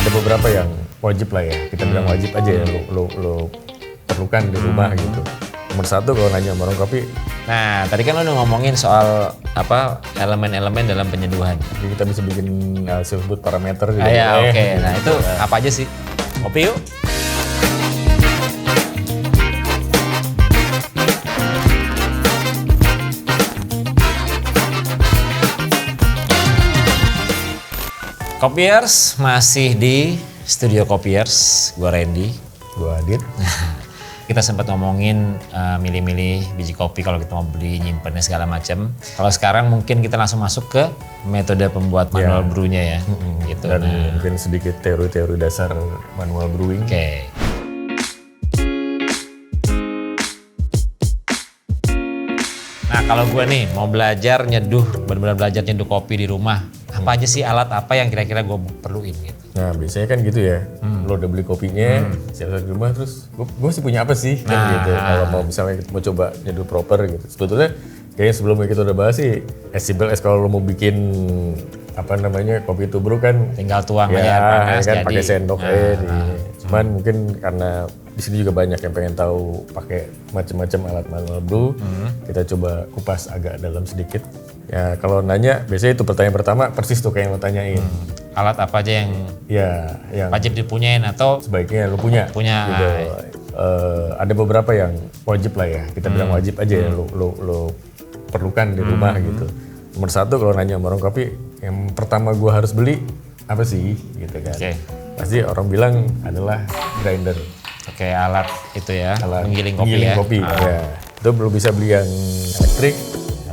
ada beberapa yang wajib lah ya, kita bilang wajib aja ya, lo perlukan di rumah gitu. Nomor satu kalau nanya sama orang kopi, Nah, tadi kan lo udah ngomongin soal apa elemen-elemen dalam penyeduhan. jadi kita bisa bikin sebut parameter gitu. Oke. Nah, itu apa aja sih? Kopi yuk. Kopiers masih di Studio Kopiers, gua Randy. Gua Adit. Kita sempat ngomongin milih-milih biji kopi kalau kita mau beli, nyimpennya segala macam. Kalau sekarang mungkin kita langsung masuk ke metode pembuat manual brew-nya ya. Gitu. Dan mungkin sedikit teori-teori dasar manual brewing. Oke. Nah, kalau gue nih mau belajar nyeduh, benar-benar belajar nyeduh kopi di rumah, apa aja sih alat apa yang kira-kira gue perluin gitu? Nah biasanya kan gitu ya, lo udah beli kopinya, siap-siap di rumah, terus gue masih punya apa sih? Kan gitu. Kalau mau misalnya mau coba nyeduh proper gitu. Sebetulnya kayaknya sebelumnya kita udah bahas sih, as simple as kalau lo mau bikin apa namanya kopi tubruk kan, Tinggal tuang ya, aja air panas kan jadi. pakai sendok aja. Cuman mungkin karena di sini juga banyak yang pengen tahu pakai macam-macam alat manual brew, kita coba kupas agak dalam sedikit. Ya kalau nanya biasanya itu pertanyaan pertama persis tuh kayak yang lo tanyain. Alat apa aja yang Ya yang wajib dipunyain atau sebaiknya lo punya. Gitu. Ada beberapa yang wajib lah ya, kita bilang wajib aja ya lo perlukan di rumah gitu. Nomor satu kalau nanya sama orang kopi, yang pertama gua harus beli apa sih gitu kan. Oke. Pasti orang bilang adalah grinder. Oke, alat itu ya, Alat menggiling kopi ya. Ya. Itu belum bisa beli yang elektrik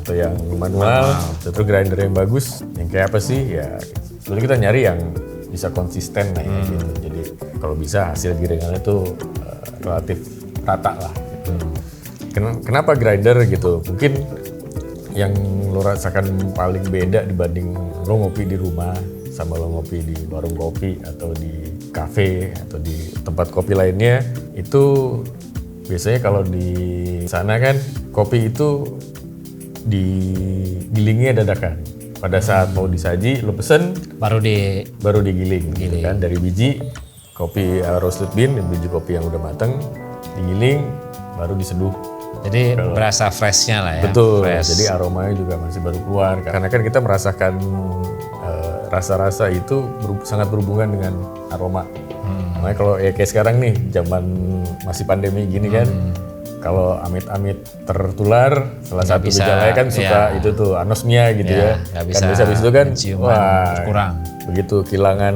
atau yang manual, itu grinder yang bagus. Yang kayak apa sih ya, sebetulnya kita nyari yang bisa konsisten lah ya gitu. Jadi kalau bisa hasil gilingannya tuh relatif rata lah gitu. Kenapa grinder gitu? Mungkin yang lo rasakan paling beda dibanding lo ngopi di rumah sama lo ngopi di warung kopi atau di kafe atau di tempat kopi lainnya, itu biasanya kalau di sana kan kopi itu digilingnya dadakan. Pada saat mau disaji lo pesen baru digiling gitu kan, dari biji kopi roasted bean, biji kopi yang udah mateng digiling baru diseduh. jadi berasa freshnya lah ya. Betul, Fresh. jadi aromanya juga masih baru keluar. Karena kan kita merasakan rasa-rasa itu sangat berhubungan dengan aroma. Makanya kalau ya kayak sekarang nih, zaman masih pandemi gini kan, kalau amit-amit tertular, salah satu gejalanya kan suka itu tuh anosmia gitu ya. Nggak Kan biasa habis itu kan, penciuman berkurang. begitu kehilangan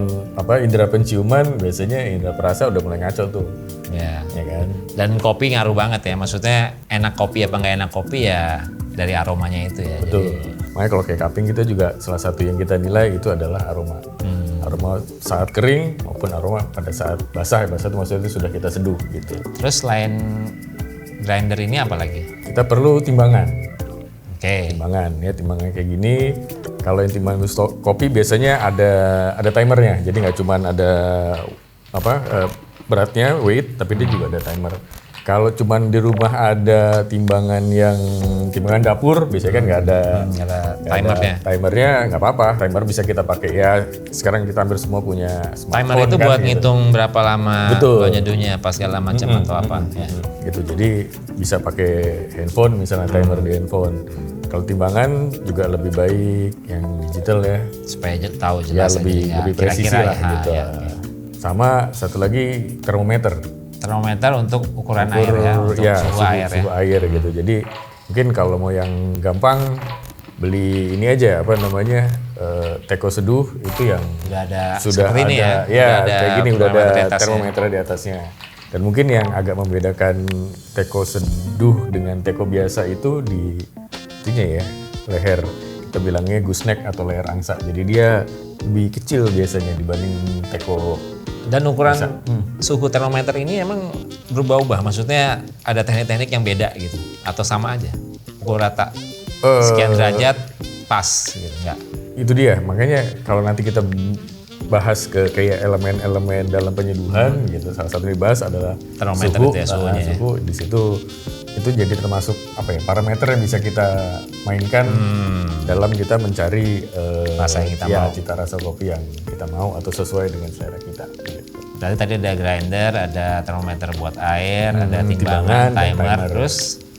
indera penciuman, biasanya indera perasa udah mulai ngaco tuh, Ya. ya kan. Dan kopi ngaruh banget ya, maksudnya enak kopi apa nggak enak kopi ya dari aromanya itu ya. Betul. Makanya kalau kayak cupping kita juga salah satu yang kita nilai itu adalah aroma. Aroma saat kering maupun aroma pada saat basah. Basah itu maksudnya itu sudah kita seduh gitu. Terus selain grinder ini apa lagi? Kita perlu timbangan. Oke. Timbangan kayak gini. Kalau yang timbangan kopi biasanya ada timernya. Jadi nggak cuma ada beratnya, weight, tapi dia juga ada timer. Kalau cuman di rumah ada timbangan dapur, biasanya kan nggak ada timernya. Timernya nggak apa-apa, timer bisa kita pakai ya. Sekarang kita hampir semua punya smartphone. Timer itu kan, buat gitu. ngitung berapa lama Betul. lo nyeduhnya pas segala macam atau apa. Ya. Gitu, jadi bisa pakai handphone misalnya timer di handphone. Kalau timbangan juga lebih baik yang digital ya. Supaya tahu Ya jelas lebih presisi kira-kira lah gitu. Sama satu lagi termometer. Termometer untuk ukuran air ya, untuk suhu air ya. Suhu air gitu. Jadi mungkin kalau mau yang gampang beli ini aja teko seduh itu yang Udah ada sudah seperti ini ada, ya. kayak gini udah termometer di ada atasnya. termometer di atasnya. Dan mungkin yang agak membedakan teko seduh dengan teko biasa itu di itunya ya, leher. Kita bilangnya gooseneck atau leher angsa. Jadi dia lebih kecil biasanya dibanding teko. Dan ukuran suhu termometer ini emang berubah-ubah, maksudnya ada teknik-teknik yang beda gitu, atau sama aja, pukul rata, sekian derajat pas gitu, enggak? Itu dia, makanya kalau nanti kita bahas ke kayak elemen-elemen dalam penyeduhan gitu. Salah satu yang dibahas adalah Termometer suhu. itu ya, suhunya ya. Suhu di situ itu jadi termasuk apa ya, parameter yang bisa kita mainkan dalam kita mencari Rasa yang kita ya, mau. cita rasa kopi yang kita mau atau sesuai dengan selera kita. Gitu. Berarti tadi ada grinder, ada termometer buat air, ada timbangan timbangan, dan timer, timer. terus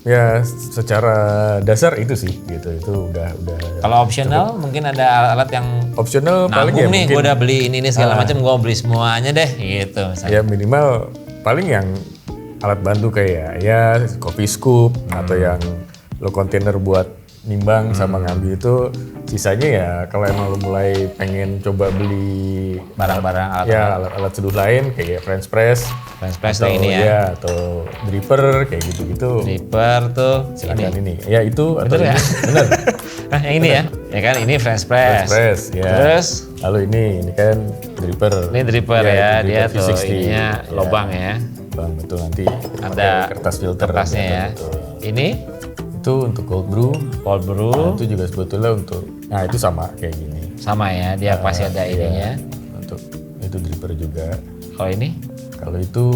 Ya secara dasar itu sih gitu, itu udah kalau optional mungkin ada alat yang optional paling ya nabung nih, gue mungkin udah beli ini segala macam, gue beli semuanya deh gitu misalnya. ya minimal paling yang alat bantu kayak ya coffee scoop atau yang lo kontainer buat nimbang sama ngambil itu. Sisanya ya kalau emang lo mulai pengen coba beli Barang-barang alat ya alat-alat seduh lain kayak French press press atau ini ya. atau dripper kayak gitu-gitu Dripper tuh silakan ini ya itu atau Bener ya? ini bener Nah yang ini ya kan ini French press. French press ya Terus lalu ini kan dripper ini dripper ya, itu dia dripper tuh V60. ininya Ya, lobang ya. bang betul nanti Ada pakai kertas filter kertasnya ya. betul. Ini Itu untuk cold brew. cold brew Itu juga sebetulnya untuk nah itu sama kayak gini. sama ya, dia pasti ada Iya. ininya. Untuk itu dripper juga. Kalau ini Kalau itu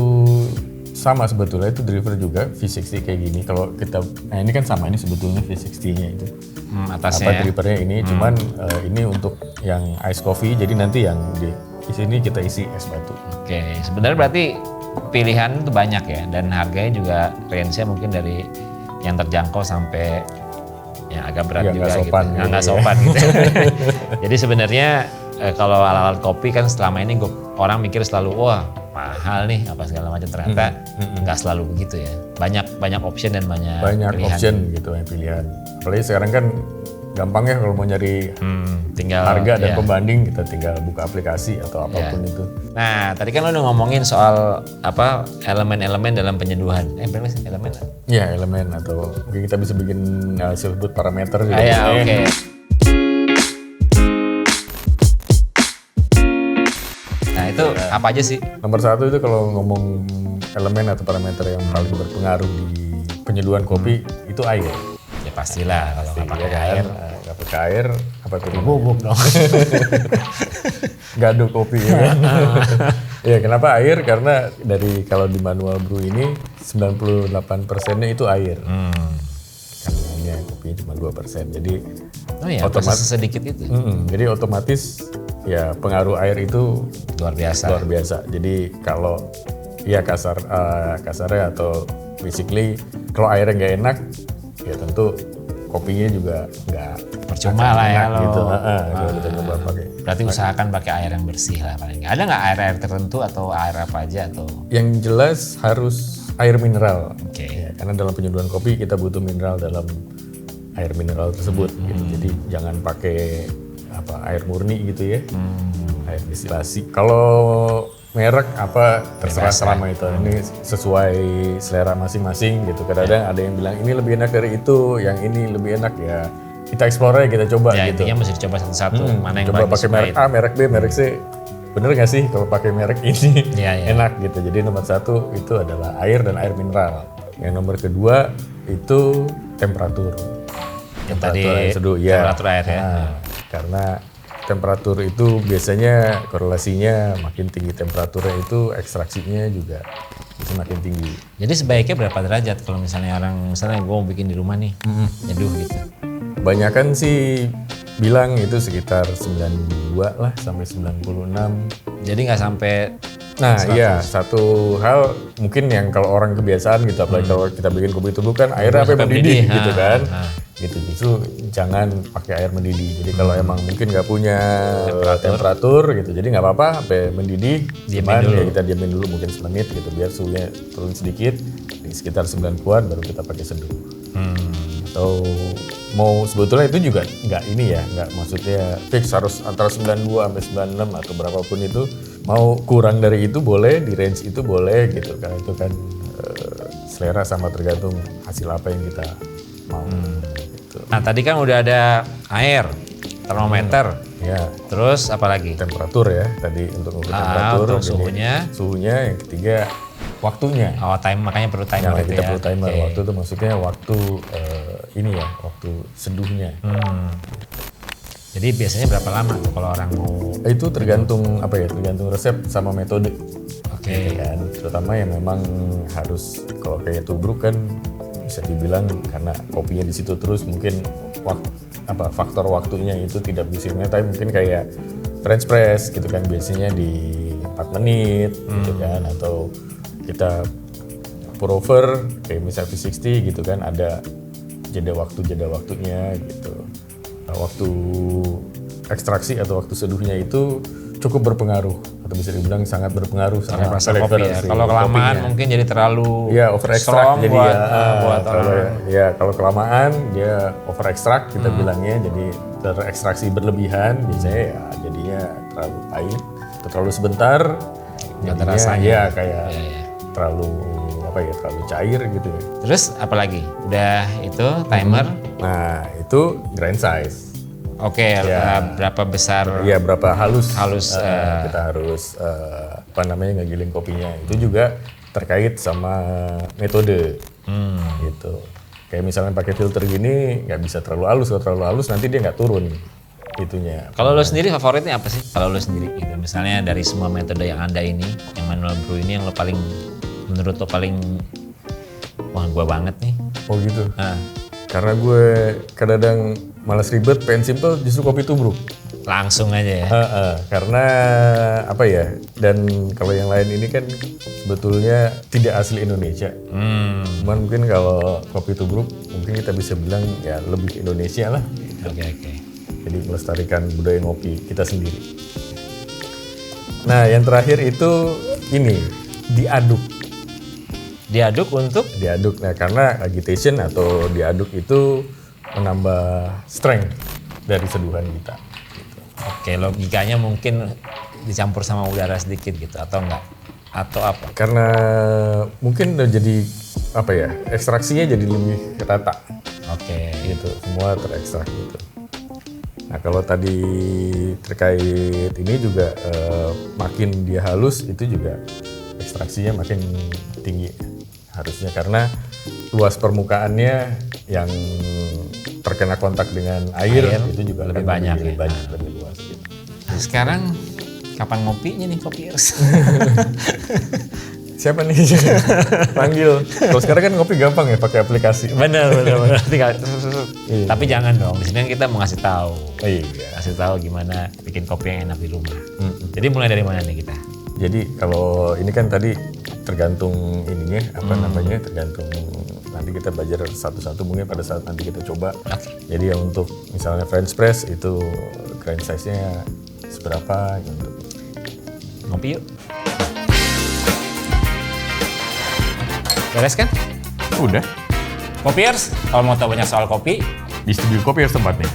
sama sebetulnya itu dripper juga V60 kayak gini. Kalau kita nah ini kan sama, ini sebetulnya V60-nya itu. atasnya Apa ya. drippernya ini cuman ini untuk yang ice coffee. Jadi nanti yang di sini kita isi es batu. Oke, sebenarnya berarti pilihan itu banyak ya, dan harganya juga range-nya mungkin dari yang terjangkau sampai yang agak berat Yang juga nggak gitu. sopan Yang gitu nggak ya. sopan gitu. Jadi sebenarnya kalau alat-alat kopi kan selama ini orang mikir selalu wah mahal nih apa segala macam, ternyata nggak selalu begitu ya. Banyak option dan banyak pilihan. Option gitu yang pilihan. Apalagi sekarang kan gampang ya kalau mau nyari Tinggal harga dan ya. pembanding kita tinggal buka aplikasi atau apapun itu. Nah, tadi kan lo udah ngomongin soal apa elemen-elemen dalam penyeduhan. Bener sih, elemen. Ya elemen atau mungkin kita bisa bikin sebut parameter juga. Ya, bisa. oke. Nah, itu apa aja sih? Nomor satu itu kalau ngomong elemen atau parameter yang paling berpengaruh di penyeduhan kopi itu air. Ya pastilah kalau nggak pakai Iya kan? air. Nggak pakai air apa tuh? Bubuk dong. Gaduh kopi ya kan? Ya kenapa air? Karena dari kalau di manual brew ini 98%-nya itu air. Kandungannya kopinya cuma 2%. Jadi Oh iya, Otomatis. sedikit itu. jadi otomatis ya pengaruh air itu Luar biasa. luar biasa. Jadi kalau ya kasarnya atau basically kalau airnya nggak enak ya tentu kopinya juga nggak Percuma lah ya enak lo. gitu. Kalau kita coba pakai. Berarti usahakan pakai air yang bersih lah paling nggak. Ada nggak air tertentu atau air apa aja atau? Yang jelas harus air mineral. Oke. Ya, karena dalam penyeduhan kopi kita butuh mineral dalam air mineral tersebut. Gitu. Jadi jangan pakai air murni gitu ya. Air destilasi. Kalau merek apa terserah selama itu ini sesuai selera masing-masing gitu. Kadang-kadang ada yang bilang ini lebih enak dari itu, yang ini lebih enak ya. Kita explore aja, kita coba Ya gitu. intinya mesti dicoba satu-satu. Mana yang Coba paling pakai disukai. merek A, merek B, merek C. Bener nggak sih kalau pakai merek ini Iya, iya. enak gitu. Jadi nomor satu itu adalah air dan air mineral. Yang nomor kedua itu temperatur. Yang tadi air seduh, ya. temperatur air ya. Nah, karena temperatur itu biasanya korelasinya makin tinggi temperaturnya itu ekstraksinya juga semakin tinggi. Jadi sebaiknya berapa derajat kalau misalnya misalnya gue mau bikin di rumah nih, nyeduh gitu. Kebanyakan sih bilang itu sekitar 92 lah sampai 96. Jadi nggak sampai Nah iya, satu hal mungkin yang kalau orang kebiasaan gitu, apalagi kalau kita bikin kopi tubuh kan airnya sampai mendidih mendidih. gitu kan. Gitu, justru jangan pakai air mendidih. Jadi kalau emang mungkin nggak punya temperatur gitu, jadi nggak apa-apa sampai mendidih. Cuman ya kita diamin dulu mungkin semenit gitu, biar suhunya turun sedikit, di sekitar 90-an baru kita pakai seduh. Atau mau sebetulnya itu juga nggak ini ya, nggak maksudnya fix harus antara 92 sampai 96 atau berapapun itu, mau kurang dari itu boleh, di range itu boleh gitu, karena itu kan selera sama tergantung hasil apa yang kita mau. Gitu. Nah tadi kan udah ada air, termometer, Ya, terus apa lagi? temperatur ya tadi untuk ukur temperatur. Untuk Jadi, suhunya. Suhunya, yang ketiga waktunya. Oh makanya perlu timer Yang itu kita ya. perlu timer. Oke. Waktu itu maksudnya waktu ini ya, waktu seduhnya. Jadi Jadi biasanya berapa lama tuh kalau orang mau? Itu tergantung tergantung resep sama metode. Oke. Gitu kan. Terutama yang memang harus kalau kayak tubruk kan bisa dibilang karena kopinya di situ terus mungkin faktor waktunya itu tidak bisa tapi mungkin kayak French press gitu kan biasanya di 4 menit gitu kan atau kita pour over kayak misalnya V60 gitu kan ada jeda waktunya gitu. Waktu ekstraksi atau waktu seduhnya itu cukup berpengaruh atau bisa dibilang sangat berpengaruh sama rasa kopi ya. Kalau kelamaan kopinya. mungkin jadi terlalu over extract strong jadi buat kalau kelamaan dia over extract kita bilangnya jadi terekstraksi berlebihan biasanya ya jadinya terlalu pahit atau terlalu sebentar nggak jadinya rasanya. ya kayak Iya. terlalu terlalu cair gitu ya. Terus apa lagi? Udah itu timer. Nah itu grind size. Oke, berapa besar? Iya berapa halus kita harus ngegiling kopinya itu juga terkait sama metode gitu. Kayak misalnya pakai filter gini nggak bisa terlalu halus, kalau terlalu halus nanti dia nggak turun itunya. Kalau lo sendiri favoritnya apa sih? Kalau lo sendiri gitu, misalnya dari semua metode yang ada ini, yang manual brew ini yang lo paling menurut lo paling wah gua banget nih. Oh gitu. Karena gue kadang-kadang malas ribet, pengen simple justru kopi tubruk. Langsung aja ya. Karena dan kalau yang lain ini kan sebetulnya tidak asli Indonesia. Cuman mungkin kalau kopi tubruk mungkin kita bisa bilang ya lebih Indonesia lah. Oke. Jadi melestarikan budaya ngopi kita sendiri. Nah yang terakhir itu ini diaduk. Diaduk untuk? Diaduk, nah karena agitation atau diaduk itu menambah strength dari seduhan kita. Gitu. Oke, logikanya mungkin dicampur sama udara sedikit gitu atau enggak? Atau apa? Karena mungkin udah jadi ekstraksinya jadi lebih rata. Oke. Gitu, semua terekstrak gitu. Nah kalau tadi terkait ini juga makin dia halus itu juga ekstraksinya makin tinggi harusnya karena luas permukaannya yang terkena kontak dengan air itu juga lebih banyak lebih luas. Gitu. Nah, sekarang kapan ngopinya nih Kopiers? Siapa nih panggil? Kalau sekarang kan ngopi gampang ya pakai aplikasi. Bener. Tapi jangan dong, di sini kan kita mau ngasih tahu. Ngasih tahu gimana bikin kopi yang enak di rumah. Jadi mulai dari mana nih kita? Jadi kalau ini kan tadi tergantung ininya tergantung nanti kita belajar satu-satu mungkin pada saat nanti kita coba. Jadi yang untuk misalnya French press itu grind size-nya seberapa gitu. Ngopi yuk. Beres kan? Udah. Kopiers, kalau mau tahu banyak soal kopi, Di studio Kopiers tempatnya.